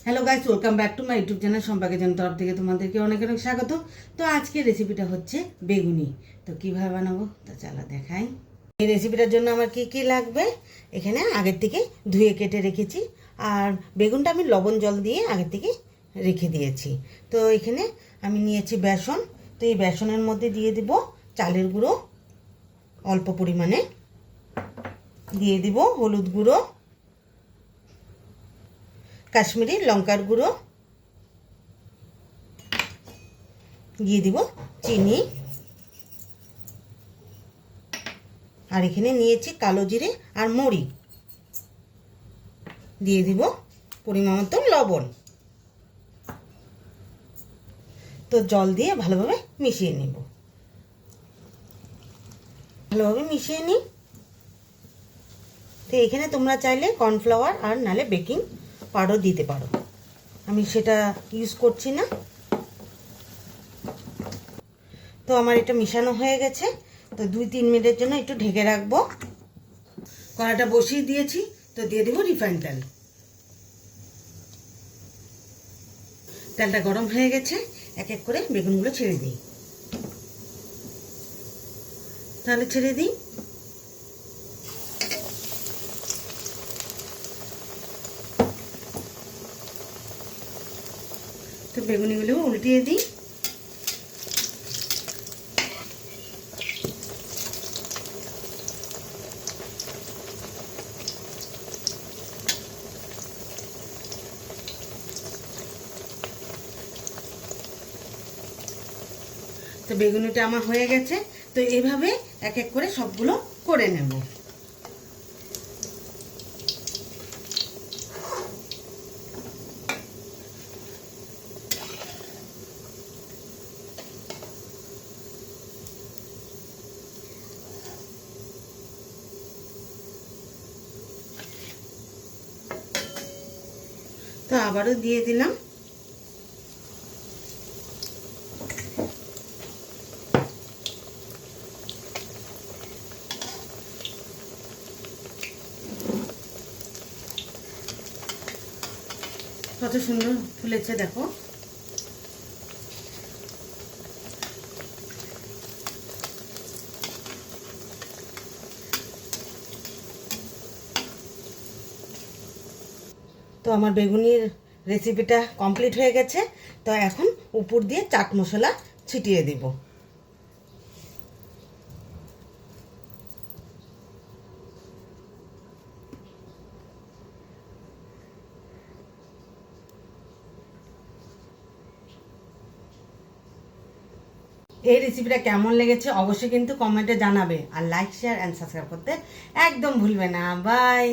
Hello guys, welcome back to my YouTube channel. সম্পাকের জন্য তরফ থেকে তোমাদেরকে অনেক অনেক স্বাগত। তো আজকের রেসিপিটা হচ্ছে বেগুনি। তো কীভাবে বানাবো তো চলো দেখাই। এই রেসিপিটার জন্য আমার কি কি লাগবে, এখানে আগের থেকে ধুয়ে কেটে রেখেছি। আর বেগুনটা আমি লবণ জল দিয়ে আগের থেকে রেখে দিয়েছি। তো এখানে আমি নিয়েছি বেসন। তো এই বেসনের মধ্যে দিয়ে দিব চালের গুঁড়ো অল্প পরিমাণে, দিয়ে দিব হলুদ গুঁড়ো, কাশ্মীরি লঙ্কার গুঁড়ো, দিয়ে দিব চিনি, আর এখানে নিয়েছি কালো জিরে আর মরি, দিয়ে দিব পরিমাণ মতো লবণ। তো জল দিয়ে ভালোভাবে মিশিয়ে নিব। ভালোভাবে মিশিয়ে নিই। তো এখানে তোমরা চাইলে কর্নফ্লাওয়ার আর নালে বেকিং পাউডার দিতে পারো, আমি সেটা ইউজ করছি না। তো আমার এটা মিশানো হয়ে গেছে। তো 2-3 মিনিটের জন্য একটু ঢেকে রাখবো। কড়াটা বসিয়ে দিয়েছি। তো দিয়ে দেবো রিফাইন তেল। তেলটা গরম হয়ে গেছে, এক এক করে বেগুনগুলো ছেড়ে দিই। তাহলে ছেড়ে দিই। তো বেগুনিগুলো উল্টিয়ে দিই। তো বেগুনিটা আমার হয়ে গেছে। তো এইভাবে এক এক করে সবগুলো করে নেব। তো আবারও দিয়ে দিলাম। কত সুন্দর ফুলেছে দেখো। তো আমার বেগুনির রেসিপিটা কমপ্লিট হয়ে গেছে। তো এখন উপর দিয়ে চাট মশলা ছিটিয়ে দিব। এই রেসিপিটা কেমন লেগেছে অবশ্যই কিন্তু কমেন্টে জানাবে। আর লাইক, শেয়ার অ্যান্ড সাবস্ক্রাইব করতে একদম ভুলবে না। বাই।